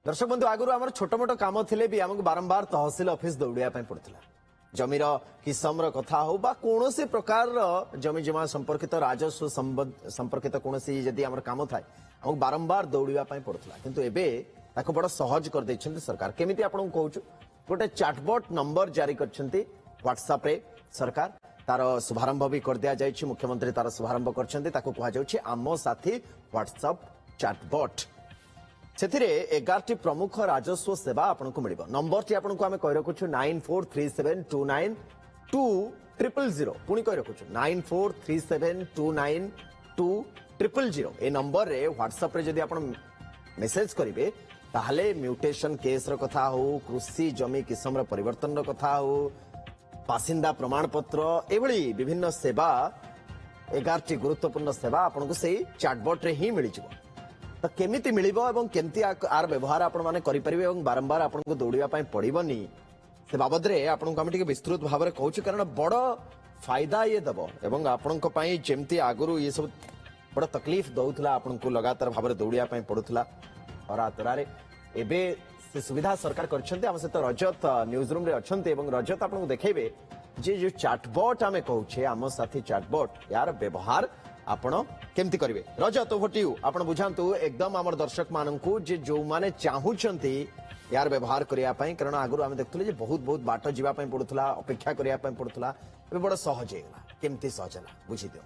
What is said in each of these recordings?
दर्शक बंधु आगु आम छोट मोट कम थे भी आमको बारंबार तहसिल ऑफिस दौड़ा पड़ता जमीर किसम कथा हो कौन प्रकार जमी जमा संपर्कित राजस्व संपर्कित कौन कम थाए आमको बारंबार दौड़ा पड़ता किंतु एबे ताको बड़ा सहज कर देछन्ति सरकार केमिति आपन कहूँ गोटे चैटबॉट नंबर जारी करछन्ति व्हाट्सएप रे सरकार तार शुभारंभ भी कर दिया जायछि मुख्यमंत्री तार शुभारंभ करछन्ति ताको कहा जाउछि आम साथी व्हाट्सएप चैटबॉट सेथिरे 11टी प्रमुख राजस्व सेवा आपको मिल नंबर टी आपको आम कही रखुछु 9437292000 पुणी कही रखुछु 9437292000 ए नंबर रे व्हाट्सएप रे जदि आप मेसेज करेंगे ताहले म्यूटेशन केस रो कथा हो कृषि जमी किसम परिवर्तन रो कथा हो बासिंदा प्रमाण पत्र एभली विभिन्न सेवा 11टी गुरुत्वपूर्ण सेवा आपको से चैटबॉट रे ही मिल जाए तो केमिति मिलिबो एवं केमती आर व्यवहार आपण माने करि परिबे एवं बारंबार आपनको दौड़िया पई पड़िबनी से बाबद रे आपनको हम टिके विस्तृत भाव रे कहूची कारण बड़ फायदा ये दबो एवं आपनको पई जेमती आगुरु ये सब बड़ तकलीफ दउथला आपनको लगातार भाव रे दौड़िया पई पडुथला और आतरारे एबे से सुविधा सरकार करछन्ते हम से तो रजत न्यूज रूम रे अछन्ते एवं रजत आपनको देखेबे जे जो चैटबॉट आमे कहूछे आम साथी चैटबॉट यार व्यवहार आपण केमती करिवे रजत ओवर टू यू आपण बुझांतु एकदम हमर दर्शक माननकु जे जो माने चाहूचंती यार व्यवहार करिया पई कारण आगु आमे देखथुले जे बहुत बहुत बाट जीवा पई पडुथला अपेक्षा करिया पई पडुथला ए बड़ सहज हेला केमती सहज हेला बुझि दियो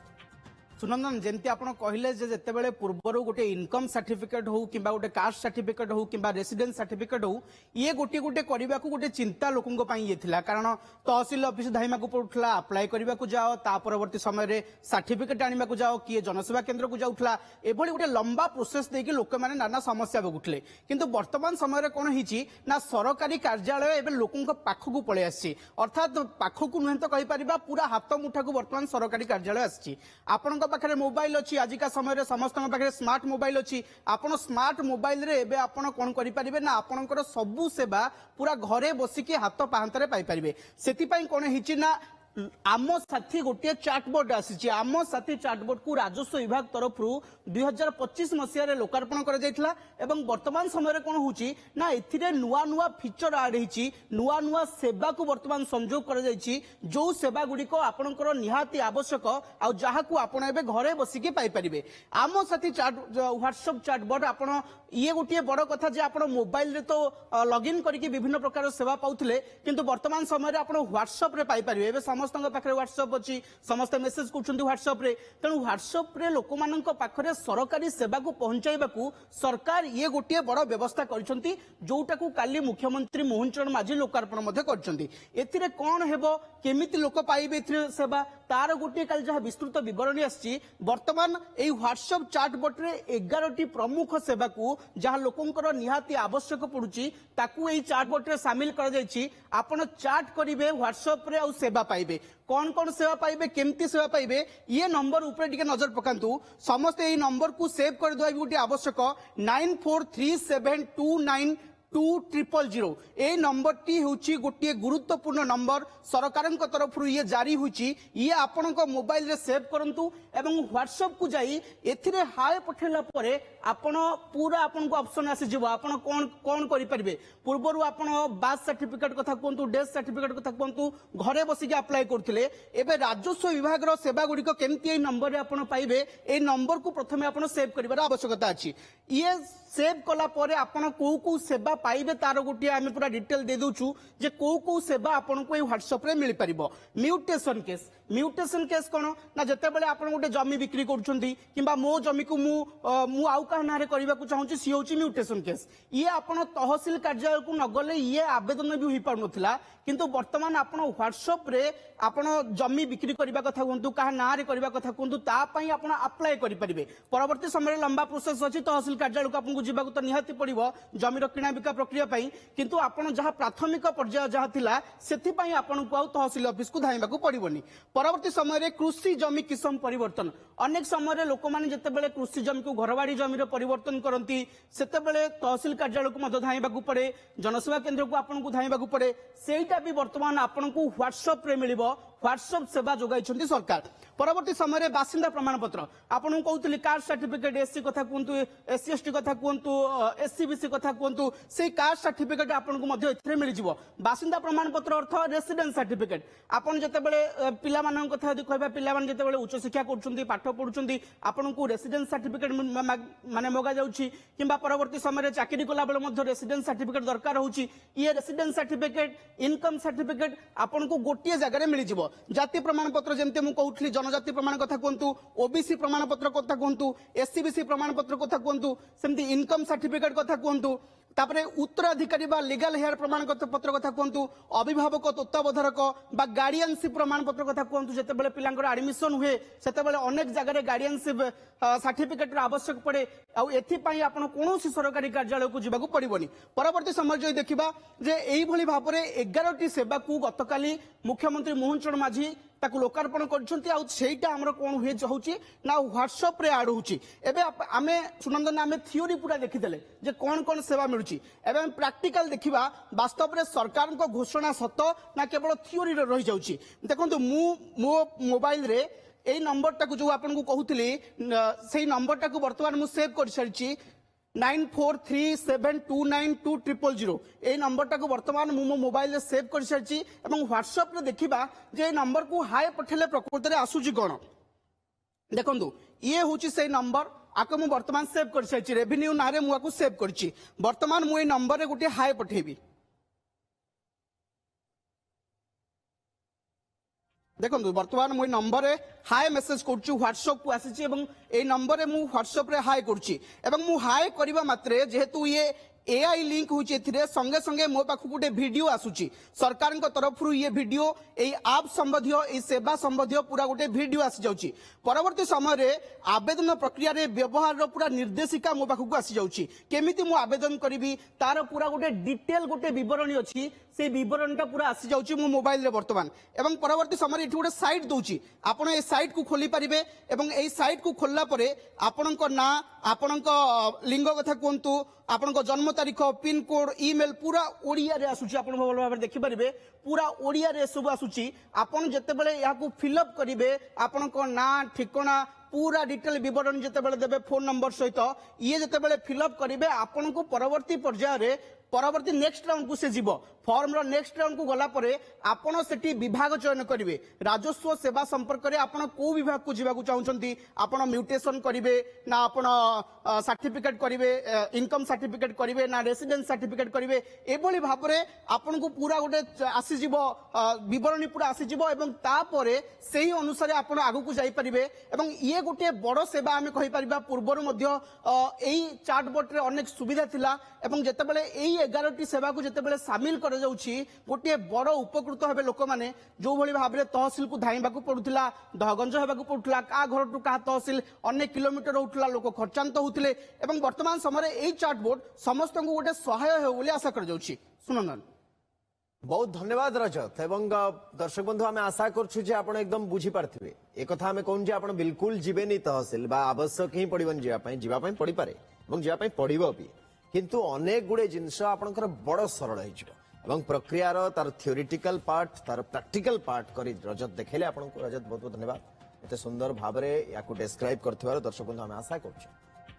सुनंदन जेमती आपण कहले जे जेतेबेले पूर्वरु गोटे इनकम सर्टिफिकेट हो किबा गोटे कास्ट सर्टिफिकेट हो किबा रेसिडेंस सर्टिफिकेट हो ये गोटे गोटे करबा को गोटे चिंता लोकंग पई ये थिला कारण तहसील ऑफिस धाइमा को पड़ुथला अप्लाई करबा को जाओ ता परवर्ती समय रे सर्टिफिकेट आनिबा को जाओ किए जनसेवा केंद्र को जाउथला एभली गोटे लंबा प्रोसेस देकी लोक माने नाना समस्या भोगुथले किंतु वर्तमान समय रे कोन हिची ना सरकारी कार्यालय एबे लोकंग पाखकु पळे आछि अर्थात पाखकु नहं तो कहि परिबा पूरा हाथ मुठा को वर्तमान सरकारी कार्यालय आछि आपन पाखे मोबाइल अच्छी आजिका समय समस्त पाखे स्मार्ट मोबाइल अच्छी आपन स्मार्ट मोबाइल रे एबे आपन कोन करि परिबे ना आपनकर सबु सेवा पूरा घरे बसिकी हाथ पाहांतरे पाई परिबे सेति पई कोन हिची ना आम साथी गोटे चैटबॉट आसी आम साथी चैटबॉट को राजस्व विभाग तरफ 2025 मसीह लोकार्पण कर वर्तमान समय कौन होची ना एथिरे नुआ नुआ फीचर आड होची नुआ नुआ सेवा को वर्तमान संयोग कर जो सेवा गुड़िक आपनकर निहाती आवश्यक आ जहाँ को आपण एबे घरे बसिकी पाई परिबे आम साथी व्हाट्सएप चैटबॉट आपण ये गोटे बड़ कथा जे आपण मोबाइल रे तो लॉगिन करके विभिन्न प्रकार सेवा पाउथले किंतु वर्तमान समय आपण व्हाट्सएप रे पाई परिबे एबे समस्त पाखे व्हाट्सएप अच्छी समस्त मेसेज कर व्हाट्सएप रे तेणु व्हाट्सएप रे लोक मान पाखे सरकारी सेवा को पहुंचाइबा सरकार ये गोटे बड़ व्यवस्था करछंती जोटा को काली मुख्यमंत्री मोहन चरण माझी लोकार्पण मध्य करछंती एथिरे कोन हेबो केमिति लोक पाइबे एथिरे सेवा तार गोटे काल जहाँ विस्तृत विवरणी आछि वर्तमान एई व्हाट्सएप चैटबॉट रे 11टी प्रमुख सेवा को जहाँ लोकंकर निहाती आवश्यक पड़ुची ताकू एई चैटबॉट रे शामिल कर जायछि आपण चैट करिवे व्हाट्सएप रे आ सेवा पाइबे कौन कौन सेवा पाइबे केमती सेवा पाइबे ये नंबर ऊपर टिके नजर पकांतु समस्त एई नंबर को सेव कर देबा गोटे आवश्यक 9437292000 ए नंबर टी होची गोटे गुरुत्वपूर्ण नंबर सरकार तरफ ये जारी होची ये आपण मोबाइल रे सेव करंतु एवं व्हाट्सएप को जाई एथिरे हाय पठेला परे आपण पूरा आपण को ऑप्शन आसी जिवो आपण कोन कोन करि परिबे पूर्वरु आपण बाथ सर्टिफिकेट कथा कोंतु डेथ सर्टिफिकेट कथा कोंतु घरे बसी के अप्लाई करथिले एबे राजस्व विभाग रो सेवा गुडी को केमती ए नंबर रे आपण पाइबे ए नंबर को प्रथमे आपण सेव करिवार आवश्यकता अछि ये सेव कला परे आपण को सेवा पाइबे तार गोटे आम पूरा डिटेल दे दउछु जे को सेवा आपण को व्हाट्सएप रे मिल परिबो म्यूटेशन केस कोन ना जते बेले आपण गोटे जमी बिक्री करूछंती किबा मो जमी को मु आउ का नारे करबा को चाहूची सी होची म्यूटेशन केस ये आपण तहसील कार्यालय को नगले ये आवेदन भी होई पाउनथला किंतु वर्तमान आपण व्हाट्सएप रे आपण जमी बिक्री करबा कथा कोंतु का नारे करबा कथा कोंतु ता पई आपण अप्लाई करि परिबे परवर्ती समय लंबा प्रोसेस अछि तहसील कार्यालय को आपन को जीवा को तो निहाती पड़िबो जमीर किणा बिका प्रक्रिया पई किंतु आपण जहाँ प्राथमिक पर्याय जहाँ थिला सेथि पई आपण को तहसील ऑफिस को धाइबा को पड़िबोनी परवर्ती समय रे कृषि जमी किसम परिवर्तन अनेक समय लोक माने जते बेले कृषि जमी को घरवाड़ी जमीर परिवर्तन करती सेते बेले तहसील कार्यालय को मध्य धाइबा को पड़े जनसेवा केंद्र को आपण को धाइबा को पड़े सेटा भी वर्तमान आपण को व्हाट्सएप रे मिलिबो व्हाट्सएप सेवा जोगाई सरकार परवर्ती समय बासिंदा प्रमाण पत्र आपन कहते कास्ट सर्टिफिकेट एससी कथा कहतु एससी एसटी कथा कहतु एससी बीसी कथा कहतु से कास्ट सर्टिफिकेट आपको मिल जाव बासिंदा प्रमाण पत्र अर्थ रेसिडेंस सर्टिफिकेट आपन जिते पिला कथा यदि कहबा पिला जिते उच्च शिक्षा कर पाठ पढ़ुंट आपको रेसिडेंस सर्टिफिकेट माने मगा जाउछि किंबा परवर्ती समय चाकरी कला बेले रेसिडेंस सर्टिफिकेट दरकार होछि ये रेसिडेंस सर्टिफिकेट इनकम सर्टिफिकेट आपको गोटे जगह मिल जाव जाति प्रमाण पत्र जमती मुझे कहूँ जनजाति प्रमाण कथा कहतु ओबीसी प्रमाण पत्र कथा कहतु एससी बीसी प्रमाण पत्र कथा कहतु सेमती इनकम सर्टिफिकेट कथा कहतु तापरे उत्तराधिकारी बा लीगल हेयर प्रमाण पत्र कथा कहतु अभिभावक तत्वावधारक बा गार्डियनशिप प्रमाण पत्र कथा कहतु जेतेबेले पिलांकर एडमिशन हुए सेतेबेले अनेक जगह गार्डियनशिप सर्टिफिकेट आवश्यक पड़े आ एथि पई आपण कोनोसी सरकारी कार्यालय को जिबाकू पड़िबोनी परवर्ती समय जो देखिबा जे एई भली भाबरे 11टी सेवा को गतकाली मुख्यमंत्री मोहन चरण माझी ताकू लोकार्पण करछंती आमर कोन हुए होउची ना व्हाट्सएप रे ऐड होउची एबे आमे सुनंदन आमे थ्योरी पूरा देखिदेले जे कोन कोन सेवा मिलुची एबे हम प्रैक्टिकल देखिबा वास्तव रे सरकार को घोषणा सत ना केवल थ्योरी रे रहि जाउची देखंतु मो मोबाइल रे ए नंबर टाकू जो आपन को कहूतली सेही नंबर टाकू वर्तमान मु सेव कर सारिची 9437292000 ए नंबर टाकू वर्तमान मु मोबाइल रे सेव कर सारिची एवं व्हाट्सएप रे देखिबा जे ए नंबर को हाय पठेले प्रकृति रे आसुची कोन देखंतु ये होची से नंबर आको मु वर्तमान सेव कर सारिची रेवेन्यू नारे मु आको सेव करची वर्तमान मु ए नंबर रे गुटे हाय पठेबी देखो बर्तमान मुझे नंबर हाय मेसेज कर व्हाट्सएप को आसी ए नंबर मु व्हाट्सएप रे हाय कर हाय करबा मात्रे जेहेतु ये एआई लिंक होची एथिरे संगे संगे मो पाखु गुटे वीडियो आसुची सरकार को तरफ रु ये वीडियो एई ऐप संबंधी एई सेवा संबंधी पूरा गुटे वीडियो आसी जाउची परवर्ती समय रे आवेदन प्रक्रिया रे व्यवहार रो पूरा निर्देशिका मो पाखु आसी जाउची केमिति मु आवेदन करिवि तार पूरा गुटे डिटेल गुटे विवरणी अछि से विवरणटा पूरा आसी जाउची मो मोबाइल रे वर्तमान एवं परवर्ती समय एठी गुटे साइट दउची आपण ए साइट को खोली परिबे एवं एई साइट को खोलला परे आपणको ना आपणको लिंग कथा कोंतु आपणको जन्म तारीख पिन कोड ईमेल पूरा ओडिया रे आसुची आपण भल भाबे देखि परिबे पूरा ओडिया रे सब आसुची आपण जते बेले या को फिलअप करिवे आपणको ना ठिकाना पूरा डिटेल विवरण जते बेले देबे फोन नंबर सहित ये जते बेले फिलअप करिवे आपणको परवर्ती पर्याय रे परवर्ती नेक्स्ट राउंड को से जीव फॉर्म रो नेक्स्ट राउंड को गला परे आपण सेठी विभाग चयन करिवे राजस्व सेवा संपर्क रे आपण को विभाग को जीवा को चाहुचंती आपण म्यूटेशन करिवे ना आपण सर्टिफिकेट करिवे इनकम सर्टिफिकेट करिवे ना रेसिडेंस सर्टिफिकेट करिवे एभली भाबरे आपण को पूरा गोटे आसी जीव विवरणी पूरा आसी जीव एवं ता परे सेही अनुसार आपण आगु को जाई परिवे एवं ये गोटे बड़ सेवा आमे कहि परिबा पूर्वरु मध्य एई चैटबॉट रे अनेक सुविधा थिला एवं जेतेबेले एई 11टी सेवा को जेतेबेले शामिल कर जाउची गोटे बड़ उपकृत हेबे लोक माने जो भली भाबरे तहसील को धाइबा को पडुथिला दहगंज हेबा को पडुथिला का घर टु का तहसील अनेक किलोमीटर उठला लोक खर्चांत होउथिले एवं वर्तमान समय एई चैटबॉट समस्त को गोटे सहाय हे बोली आशा कर जाउची सुनंदन बहुत धन्यवाद रजत एवं दर्शक बंधु आम आशा करछु जे आपण एकदम बुझी पारथिबे ए कथा हमें कहूं जे आपण बिल्कुल जीवेनी तहसील बा आवश्यक ही पड़िबन जीवा पड़ी पारे एवं जीवा पड़िबो भी किंतु अनेक गुडे जिनस आपनकर बड़ सरल होइजिबो एवं प्रक्रिया रो तार थ्योरेटिकल पार्ट तार प्रैक्टिकल पार्ट करी रजत देखेले आपनको रजत बहुत बहुत धन्यवाद एते सुंदर भाबरे याकू डिस्क्राइब करथिबार दर्शक बंधु आम आशा करछु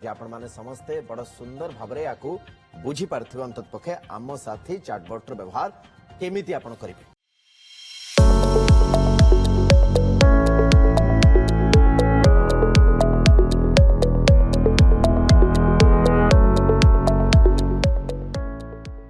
जे आपण माने समस्ते बड़ सुंदर भाबरे याकू बुझी पारथिबो अंतत पक्षे आम साथी चैटबॉट रो व्यवहार केमिति आपण करिवे।